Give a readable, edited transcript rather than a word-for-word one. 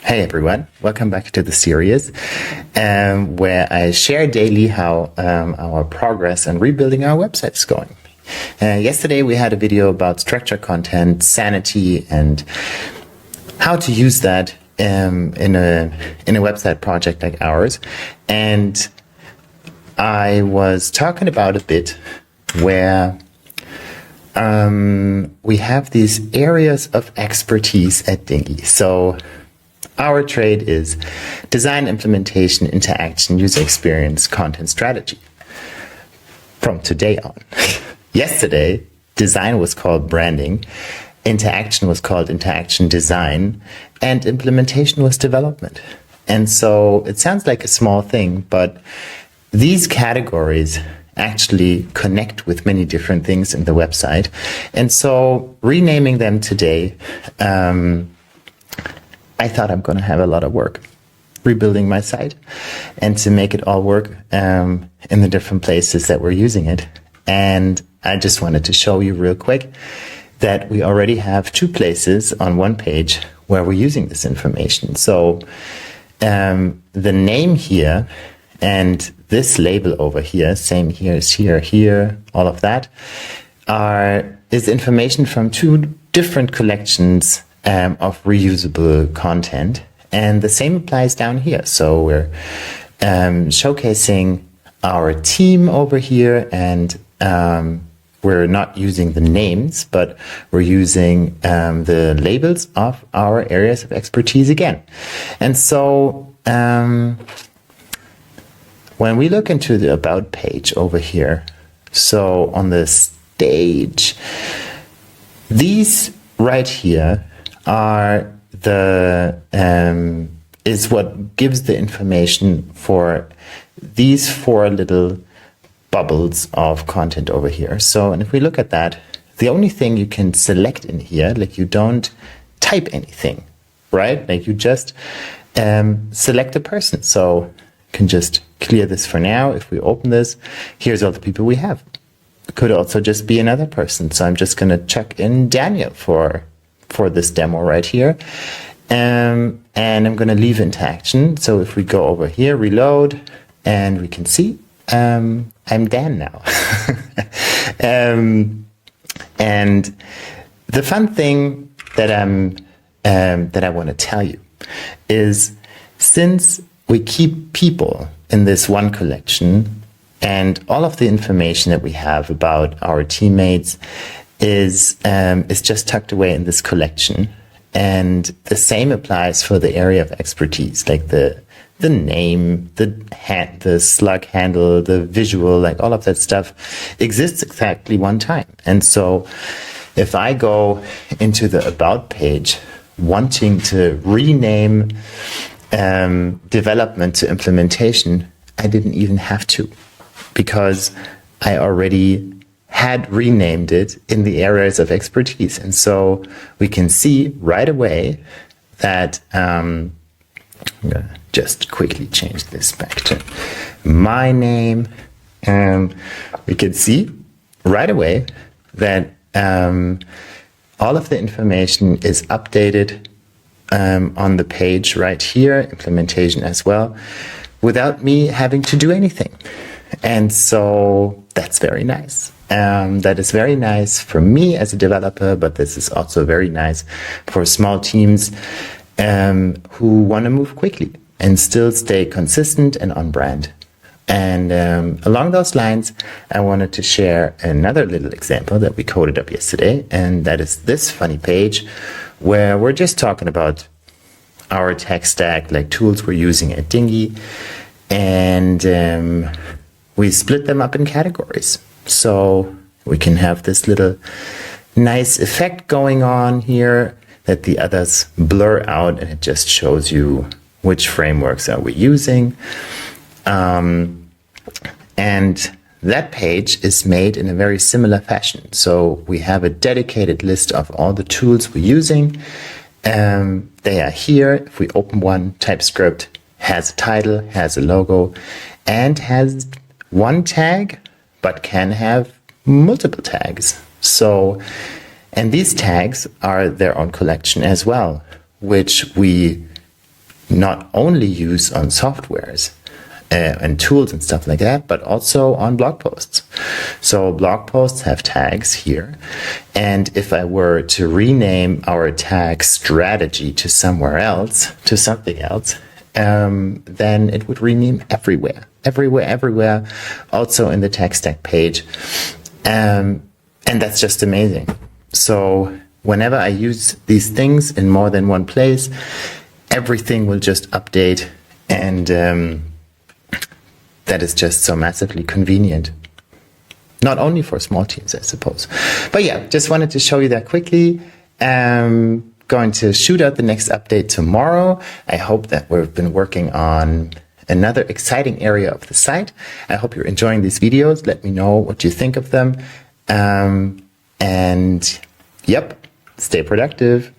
Hey everyone, welcome back to the series where I share daily how our progress in rebuilding our website is going. Yesterday we had a video about structured content, sanity, and how to use that in a website project like ours. And I was talking about a bit where we have these areas of expertise at Dinghy. So our trade is design, implementation, interaction, user experience, content strategy. From today on. Yesterday, design was called branding, interaction was called interaction design, and implementation was development. And so it sounds like a small thing, but these categories actually connect with many different things in the website. And so renaming them today, I thought I'm going to have a lot of work rebuilding my site and to make it all work in the different places that we're using it. And I just wanted to show you real quick that we already have 2 places on one page where we're using this information. So the name here and this label over here, same here is here, all of that, is information from 2 different collections of reusable content, and the same applies down here. So we're showcasing our team over here, and we're not using the names, but we're using the labels of our areas of expertise again. And so when we look into the About page over here, so on the stage, these right here are is what gives the information for these 4 little bubbles of content over here. So, and if we look at that, the only thing you can select in here, like you don't type anything, right? Like you just select a person. So you can just clear this for now. If we open this, here's all the people we have. It could also just be another person. So I'm just going to chuck in Daniel for this demo right here. And I'm going to leave interaction. So if we go over here, reload, and we can see I'm Dan now. And the fun thing that I want to tell you is, since we keep people in this one collection, and all of the information that we have about our teammates is just tucked away in this collection. And the same applies for the area of expertise, like the name, the slug handle, the visual, like all of that stuff exists exactly one time. And so if I go into the About page wanting to rename development to implementation, I didn't even have to, because I already had renamed it in the areas of expertise. And so we can see right away that I'm going to just quickly change this back to my name. We can see right away that all of the information is updated on the page right here, implementation as well, without me having to do anything. And so that's very nice. That is very nice for me as a developer, but this is also very nice for small teams who want to move quickly and still stay consistent and on brand. And along those lines, I wanted to share another little example that we coded up yesterday, and that is this funny page where we're just talking about our tech stack, like tools we're using at Dinghy, and we split them up in categories. So we can have this little nice effect going on here that the others blur out, and it just shows you which frameworks are we using. And that page is made in a very similar fashion. So we have a dedicated list of all the tools we're using. They are here. If we open one, TypeScript has a title, has a logo, and has one tag, but can have multiple tags. So, and these tags are their own collection as well, which we not only use on softwares and tools and stuff like that, but also on blog posts. So blog posts have tags here. And if I were to rename our tag strategy to somewhere else, to something else, then it would rename everywhere, also in the tech stack page. And that's just amazing. So whenever I use these things in more than one place, everything will just update, and that is just so massively convenient. Not only for small teams, I suppose. But yeah, just wanted to show you that quickly. Going to shoot out the next update tomorrow. I hope that we've been working on another exciting area of the site. I hope you're enjoying these videos. Let me know what you think of them. And yep, stay productive.